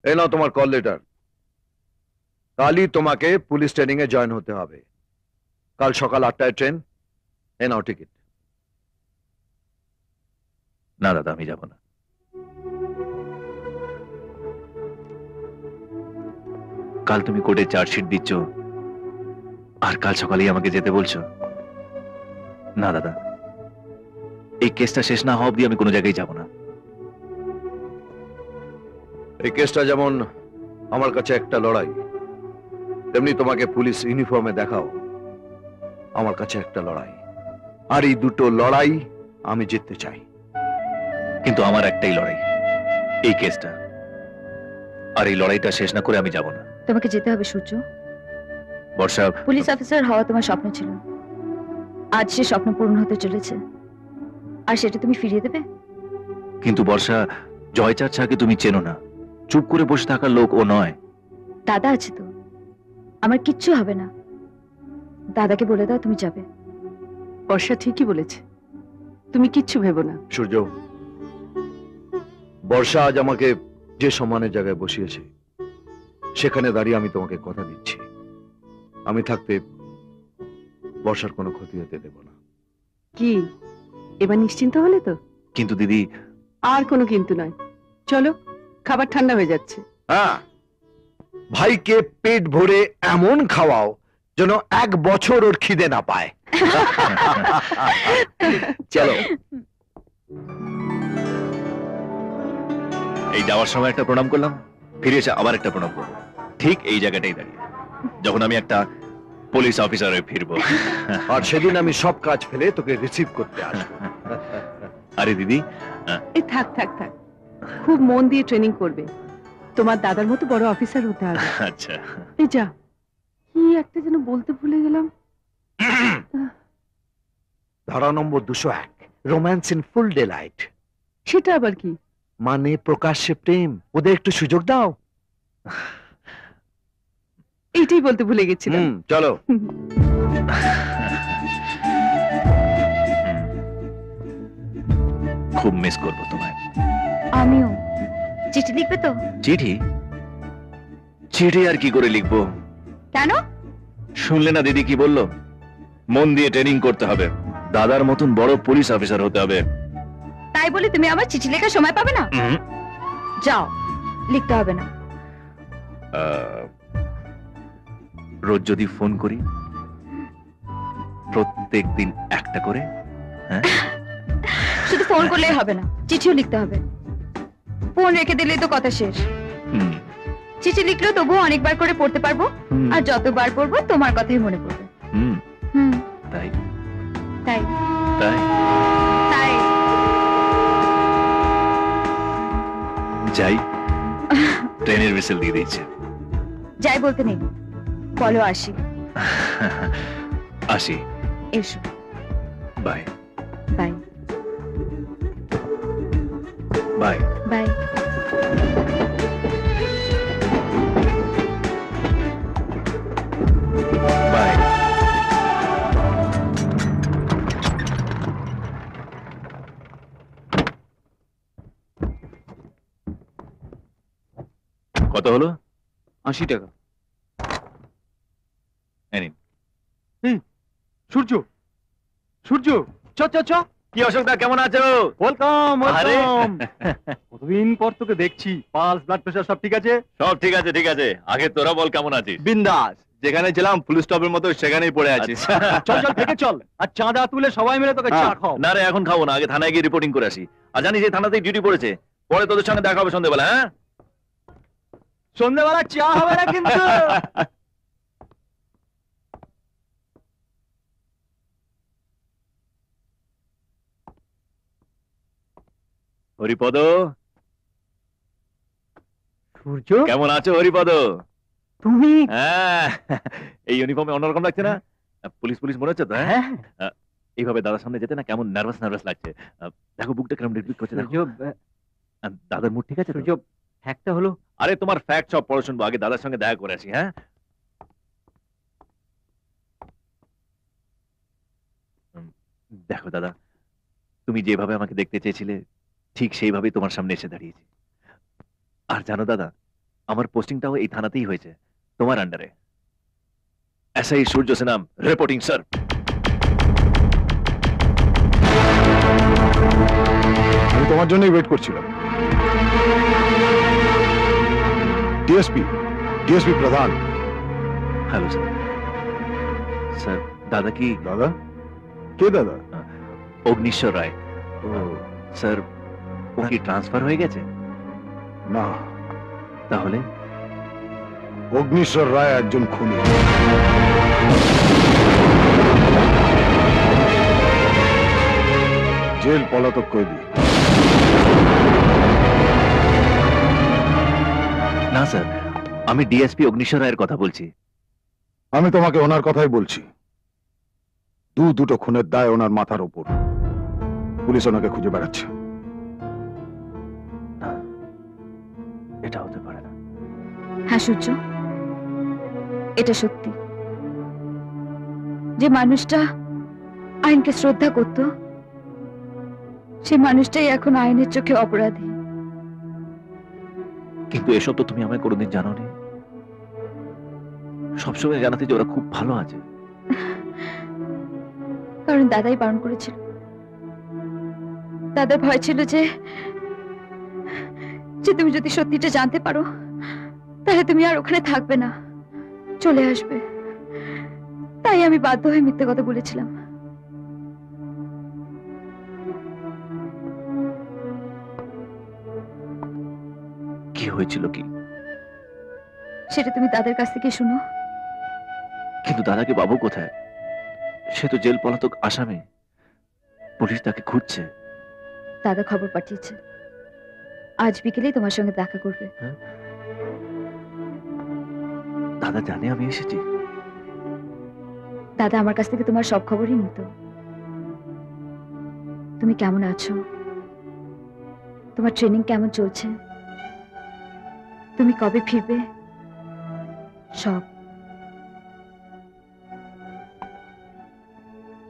এই নাও তোমার call letter. কালই তোমাকে পুলিশ ট্রেনিং এ জয়েন হতে হবে। কাল সকাল 8টায় ট্রেন। এই নাও টিকিট। না দাদা, আমি যাব না। কাল তুমি কোর্টে চার্জশিট দিচ্ছ, আর কাল সকালেই আমাকে যেতে বলছো। না দাদা, এই কেসটা শেষ না হওয়া অব্দি আমি কোনো জায়গায় যাব না। এই কেসটা যেমন আমার কাছে একটা লড়াই, তেমনি তোমাকে পুলিশ ইউনিফর্মে দেখাও আমার কাছে একটা লড়াই। আর এই দুটো লড়াই আমি জিততে চাই। কিন্তু আমার একটাই লড়াই, এই কেসটা। আর এই লড়াইটা শেষ না করে আমি যাব না। তোমাকে যেতে হবে সূর্য। বর্ষা, পুলিশ অফিসার হওয়া তোমার স্বপ্ন ছিল, আজ সে স্বপ্ন পূরণ হতে চলেছে, আর সেটা তুমি ফিরিয়ে দেবে? কিন্তু বর্ষা, জয় চাচাকে তুমি চেনো না। চুপ করে বসে থাকার লোক ও নয়। দাদা আছে তো, আমার কিচ্ছু হবে না। দাদাকে বলে দাও তুমি যাবে। বর্ষা ঠিকই বলেছে, তুমি কিচ্ছু ভেবো না। সূর্য, বর্ষা আজ আমাকে যে সম্মানের জায়গায় বসিয়েছে, সেখানে দাঁড়িয়ে আমি তোমাকে কথা দিচ্ছি, আমি থাকতে বর্ষার কোনো ক্ষতি হতে দেব না। কি এবার নিশ্চিন্ত হলে তো? কিন্তু দিদি, আর কোনো কিন্তু নয়, চলো, খাবার ঠান্ডা হয়ে যাচ্ছে। হ্যাঁ, ভাইকে পেট ভরে এমন খাওয়াও যেন 1 বছর ওর খিদে না পায়। চলো। এই যাওয়ার সময় একটা প্রণাম করলাম, ফিরে এসে আবার একটা প্রণাম করবো, ঠিক এই জায়গাটাই দাঁড়িয়ে, যখন আমি একটা পুলিশ অফিসারে ফিরবো। আর সেদিন আমি সব কাজ ফেলে তোকে রিসিভ করতে আসবো। আরে দিদি, এই থাক থাক থাক, খুব মন দিয়ে ট্রেনিং করবে, তোমার দাদার মতো বড় অফিসার হতে হবে। আচ্ছা। এই যা, কি একটা যেন বলতে ভুলে গেলাম। ধারা নম্বর 201, romance in full day light. সেটা আবার কি? মানে প্রকাশ্যে প্রেম, ওদের একটু সুযোগ দাও। এইটাই বলতে ভুলে গেছিলাম। চলো। খুব মিস করবো তোমায়। আমিও। চিঠি লিখবে তো? চিঠি? চিঠি আর কি করে লিখবো? কেন? শুনলে না দিদি কি বললো? মন দিয়ে ট্রেনিং করতে হবে, দাদার মতন বড় পুলিশ অফিসার হতে হবে। তাই বলে তুমি আমার চিঠি লেখার সময় পাবে না? যাও, লিখতে হবে না। রোজ যদি ফোন করি, প্রত্যেক দিন একটা করে। হ্যাঁ, শুধু ফোন করলেই হবে না, চিঠিও লিখতে হবে। ফোন রেখে দিলেই তো কথা শেষ। চিঠি লিখলেও তবুও অনেকবার করে পড়তে পারবো, আর যতবার পড়বো তোমার কথাই মনে পড়বে। তাই তাই তাই তাই যাই, ট্রেনের হুইসেল দিয়ে দিচ্ছে। যাই বলতে নেই, বলো আসি। আসি। এসো। Bye bye bye bye. Bye. কত হলো? 80 টাকা। এই নিন। সূর্য, সূর্য, চ চ চ। কি অশোকদা, কেমন আছো? ওয়েলকাম আরে, ওয়েলকাম। কতদিন পর তোকে দেখছি। পালস, ব্লাড প্রেশার সব ঠিক আছে? সব ঠিক আছে ঠিক আছে। আগে তোরা বল, কেমন আছিস? বিন্দাস। যেখানে ছিলাম ফুল স্টপের মতো সেখানেই পড়ে আছি। চল চল থেকে চল, আর চাঁদা তুলে সবাই মিলে তোকে চা খাও। না রে, এখন খাবো না, আগে থানায় গিয়ে রিপোর্টিং করে আসি। আর জানিস এই থানাতেই ডিউটি পড়েছে, পরে তোদের সঙ্গে দেখা হবে সন্ধ্যেবেলা। হ্যাঁ, সন্ধ্যাবেলা চা হবে না কিন্তু। হরিপদ, সূর্য, কেমন আছো? হরিপদ, তুমি? হ্যাঁ, এই ইউনিফর্মে অন্যরকম লাগছে না? পুলিশ পুলিশ মনে হচ্ছে তো? হ্যাঁ, এইভাবে দাদার সামনে যেতে না কেমন নার্ভাস নার্ভাস লাগছে। দেখো বুকটা কেমন রিপিট করছে, দেখো। দাদার মুড ঠিক আছে? সূর্য, একটা হলো। আরে তোমার ফ্যাক্ট সব পড়ে শুনবো, আগে দাদার সঙ্গে দেখা করে আসি। হ্যাঁ, দেখো দাদা, তুমি যেভাবে আমাকে দেখতে চেয়েছিলে ঠিক সেইভাবেই তোমার সামনে এসে দাঁড়িয়েছি। আর জানো দাদা, আমার পোস্টিংটাও এই থানাতেই হয়েছে, তোমার আন্ডারে। এসআই সূর্য সেনাম রিপোর্টিং স্যার। আমি তোমার জন্যই ওয়েট করছিলাম। ডিএসপি প্রধান। Hello sir. স্যার দাদা কি? দাদা? কে দাদা? অগ্নিশ্বর রায়। ও স্যার ও কি ট্রান্সফার হয়ে গেছে? না, তাহলে? অগ্নিশ্বর রায় একজন খুনি। জেল পলাতক কয়েদি। না স্যার, আমি ডিএসপি অগ্নিশ্বর রায়ের কথা বলছি। আমি তোমাকে ওনার কথাই বলছি। দুটো খুনের দায় ওনার মাথার উপর। পুলিশ ওনাকে খুঁজে বেড়াচ্ছে। না, এটা হতে পারে না। হ্যাঁ সূর্য, এটা সত্যি। যে মানুষটা আইনকে শ্রদ্ধা করত, সে মানুষটাই এখন আইনের চোখে অপরাধী। কিন্তু এসব তো তুমি আমায় কোনোদিন জানোনি। সবসময় জানাতে যে ওরা খুব ভালো আছে। কারণ দাদাই বারণ করেছিল। দাদার ভয় ছিল যে তুমি যদি সত্যিটা জানতে পারো, তাহলে তুমি আর ওখানে থাকবে না, চলে আসবে। তাই আমি বাধ্য হয়ে মিথ্যে কথা বলেছিলাম। কি হয়েছিল কি? সেটা তুমি দাদার কাছ থেকে শুনো। কিন্তু দাদাকে বাবু কোথায়? সে তো জেল পলাতক আসামি। পুলিশ তাকে খুঁজছে। দাদা খবর পাঠিয়েছে, আজ বিকেলেই তোমার সঙ্গে দেখা করবে। দাদা জানে আমি এসেছি? দাদা আমার কাছ থেকে তোমার সব খবরই নিত। তুমি কেমন আছো, তোমার ট্রেনিং কেমন চলছে, তুমি কবে ফিরবে, সব।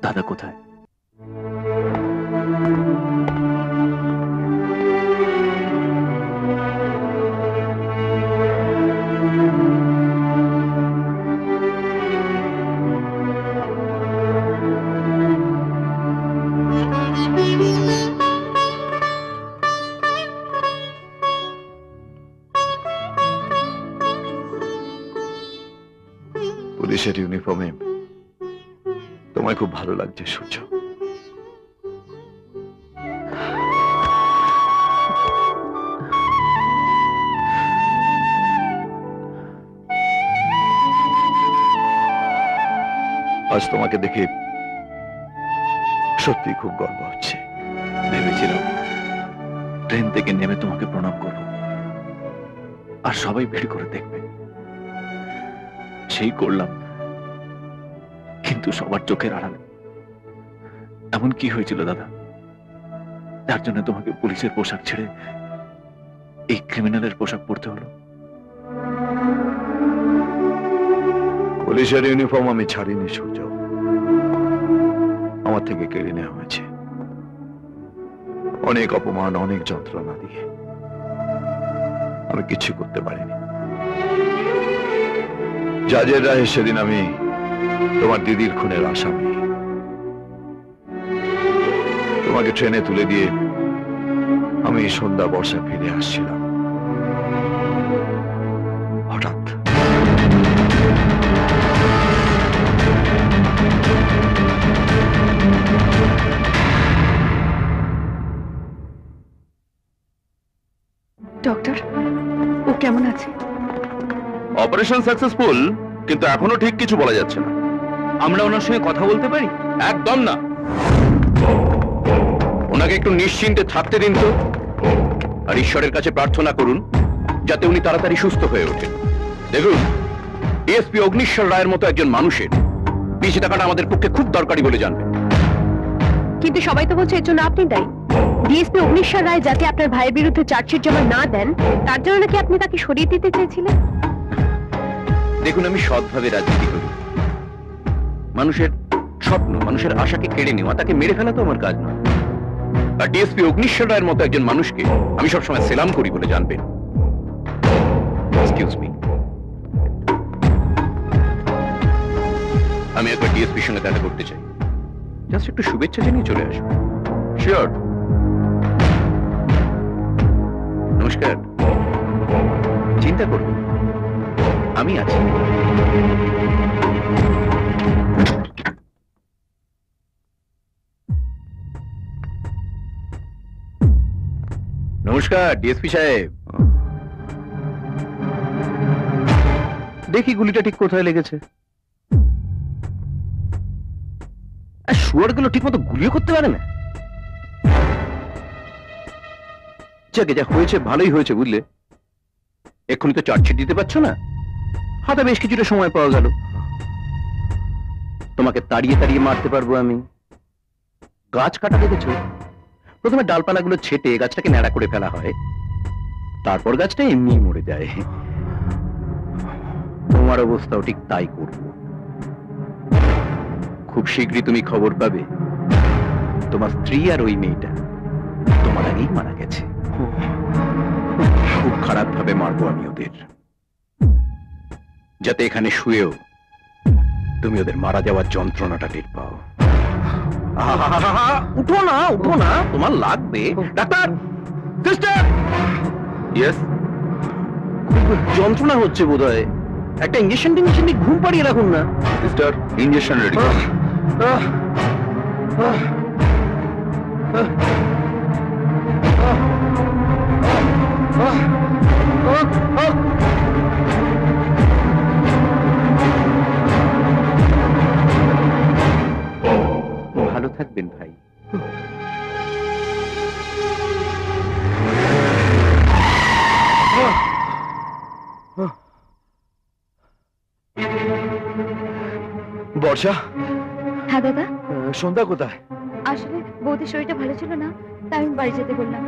দাদা কোথায়? পুলিশের ইউনিফর্মে তোমায় খুব ভালো লাগছে সূর্য। আজ তোমাকে দেখে সত্যি খুব গর্ব হচ্ছে। ভেবেছিলাম ট্রেন থেকে নেমে তোমাকে প্রণাম করব, আর সবাই ভিড় করে দেখবে। সেই করলাম, কিন্তু সবার চোখের আড়ালে। এমন কি হয়েছিল দাদা, যার জন্য তোমাকে পুলিশের পোশাক ছেড়ে এই ক্রিমিনালের পোশাক পরতে হলো? পুলিশের ইউনিফর্ম আমি ছাড়িনি সূর্য, আমার থেকে কেড়ে নেওয়া হয়েছে অনেক অপমান, অনেক যন্ত্রণা দিয়ে। আমি কিছু করতে পারিনি। জাজের রায়ে সেদিন আমি তোমার দিদির খুনের আসামি। তোমাকে ট্রেনে তুলে দিয়ে আমি সন্ধ্যা বর্ষায় ফিরে আসছিলাম। হঠাৎ ডক্টর, ও কেমন আছে? অপারেশন সাকসেসফুল, কিন্তু এখনো ঠিক কিছু বলা যাচ্ছে না। আমরা ওনার সঙ্গে কথা বলতে পারি? একদম না। ওনাকে একটু নিশ্চিন্তে থাকতে দিন তো, আর ঈশ্বরের কাছে প্রার্থনা করুন যাতে উনি তাড়াতাড়ি সুস্থ হয়ে ওঠেন। দেখুন, ডিএসপি অগ্নিশ্বর রায়ের মতো একজন মানুষের বেঁচে থাকাটা আমাদের পক্ষে খুব দরকারি বলে জানবেন। কিন্তু সবাই তো বলছে এর জন্য আপনি দায়ী। ডিএসপি অগ্নিশ্বর রায় যাতে আপনার ভাইয়ের বিরুদ্ধে চার্জশিট জমা না দেন, তার জন্য নাকি আপনি তাকে সরিয়ে দিতে চেয়েছিলেন? দেখুন, আমি সৎভাবে রাজনীতি করি। মানুষের স্বপ্ন, মানুষের আশাকে কেড়ে নেওয়া, তাকে মেরে ফেলা তো আমার কাজ নয়। আর ডিএসপি অগ্নিশ্বর রায়ের মতো একজন মানুষকে আমি সবসময় সেলাম করি বলে জানবেন। এক্সকিউজ মি, আমি একবার ডিএসপির সঙ্গে দেখা করতে চাই। জাস্ট একটু শুভেচ্ছা জানিয়ে চলে আসবো। শিওর। নমস্কার। চিন্তা করবেন না, আমি আছি। নমস্কার ডিএসপি সাহেব। দেখি গুলিটা ঠিক কোথায় লেগেছে। শুয়ারগুলো ঠিক মতো গুলিও করতে পারে না। যাকে যা হয়েছে ভালোই হয়েছে বুঝলে। এক্ষুনি তো চার্জশিট দিতে পারছো না, হাতে বেশ কিছুটা সময় পাওয়া গেল। তোমাকে তাড়িয়ে তাড়িয়ে মারতে পারবো আমি। গাছ কাটা দেখেছো? প্রথমে ডালপালাগুলো ছেটে গাছটাকে ন্যাড়া করে ফেলা হয়, তারপর গাছটা এমনি মরে যায়। তোমার অবস্থাও ঠিক তাই করব। খুব শীঘ্রই তুমি খবর পাবে তোমার স্ত্রী আর ওই মেয়েটা তোমার আগেই মারা গেছে। খুব খারাপ ভাবে মারবো আমি ওদের, যাতে এখানে শুয়েও তুমি ওদের মারা যাওয়ার যন্ত্রণাটা টের পাও। উঠো না, উঠো না, তোমার লাগবে। Doctor, sister. ইয়েস। খুব যন্ত্রণা হচ্ছে বোধহয়, একটা ইঞ্জেকশন টিঞ্জেকশন দিয়ে ঘুম পাড়িয়ে রাখুন না। Sister, injection ready. ভালো থাকবেন ভাই। বর্ষা, হ্যাঁ দাদা, সন্ধ্যা কোথায়? আসলে বৌদির শরীরটা ভালো ছিল না, তাই আমি বাড়ি যেতে বললাম।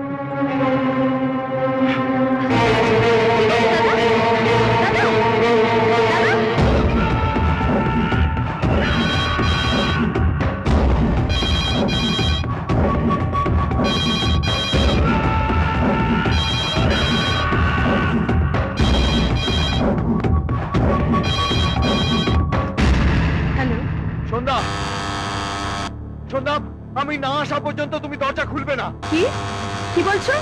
হ্যালো, সন্ধ্যা, সন্ধ্যা, আমি না আসা পর্যন্ত তুমি দরজা খুলবে না। কি কি বলছো?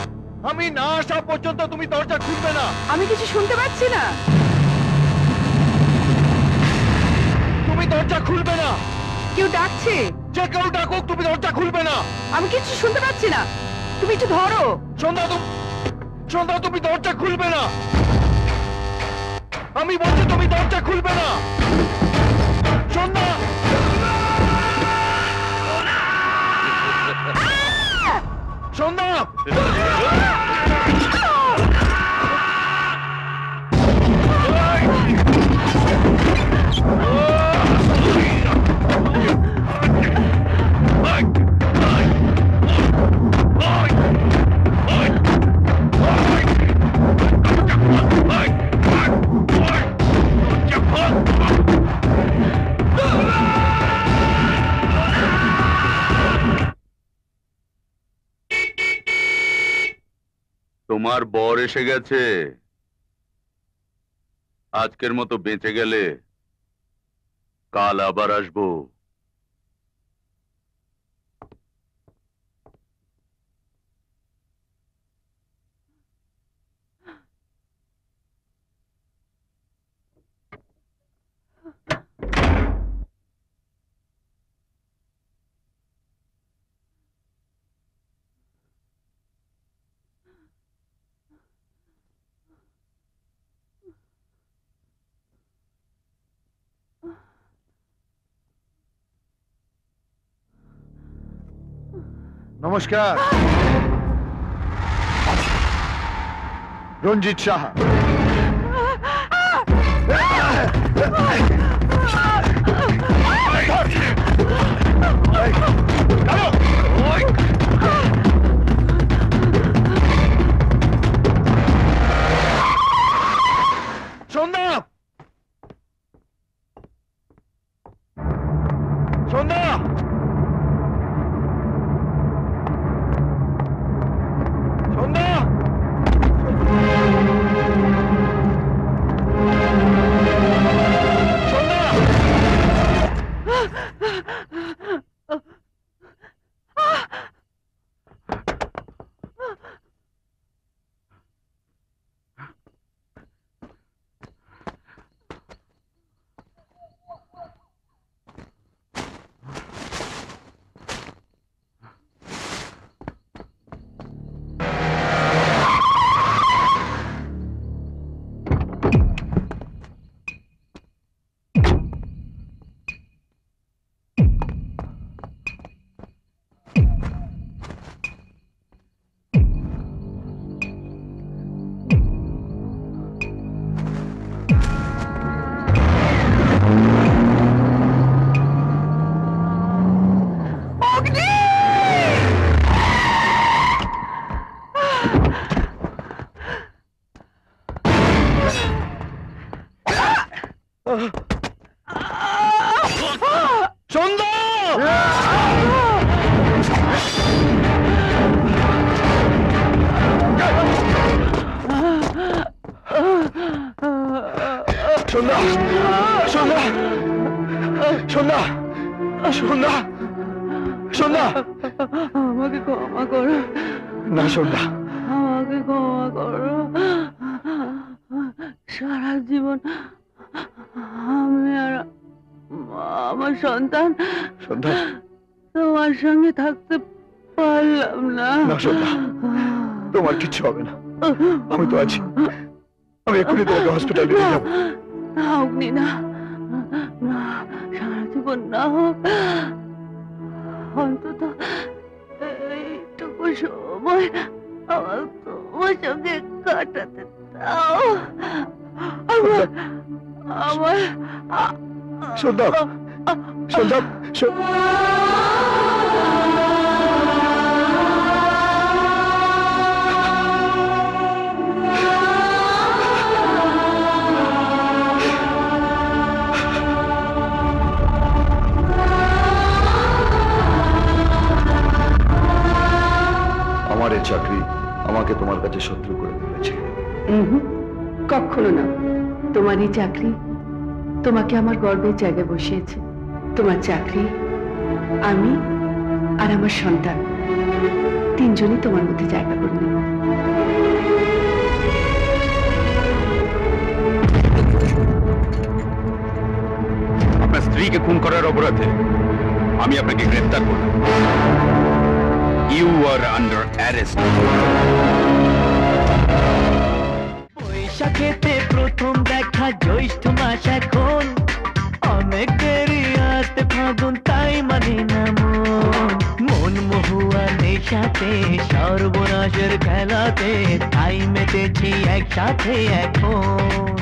আমি না আসা পর্যন্ত তুমি দরজা খুলবে না। আমি কিছু শুনতে পাচ্ছি না। তুমি দরজা খুলবে না। কেউ ডাকছে। যে কেউ ডাকুক, তুমি দরজা খুলবে না। আমি কিছু শুনতে পাচ্ছি না, তুমি একটু ধরো। সন্ধ্যা, সন্ধ্যা, তুমি দরজা খুলবে না। আমি বলছি তুমি দরজা খুলবে না। সন্ধ্যা, সন্ধ্যা, তোমার বর এসে গেছে। আজকের মতো বেঁচে গেলে কাল আবার আসবো। নমস্কার। রঞ্জিত সাহা। সন্ধ্যা, সন্ধ্যা, সন্ধ্যা, সন্ধ্যা, সন্ধ্যা, সন্ধ্যা, সন্ধ্যা, সন্ধ্যা, আমাকে ক্ষমা করো, না সন্ধ্যা, আমাকে ক্ষমা করো। সারা জীবন আমি আর আমার সন্তান সন্ধ্যা, তোমার সঙ্গে থাকতে পারলাম না। না সন্ধ্যা, তোমার কিচ্ছু হবে না, আমি তো আছি, আমি এক্ষুনি তোমাকে হসপিটালে নিয়ে যাবো। না অগ্নি, না না, সারা জীবন না হোক, অন্তত এইটুকু সময় আমার তোমার সঙ্গে কাটাতে দাও। আমার আমার সন্ধ্যা, সন্ধ্যা, আমার এই চাকরি আমাকে তোমার কাছে শত্রু করে ফেলেছে। কখনো না, তোমার এই চাকরি তোমাকে আমার গর্বের জায়গায় বসিয়েছে। তোমার চাকরি, আমি আর আমার সন্তান, তিনজনই তোমার মধ্যে জায়গা করে নেব। আপনার স্ত্রীকে খুন করার অপরাধে আমি আপনাকে গ্রেফতার করব। You are under arrest. বৈশাখেতে প্রথম দেখা, জ্যৈষ্ঠ মাস এখন, অনেক দেরি আসতে ফাগুন, তাই মানে না মন মহুয়া নেশাতে, সর্বনাশের খেলাতে, তাই মেতেছি একসাথে এখন।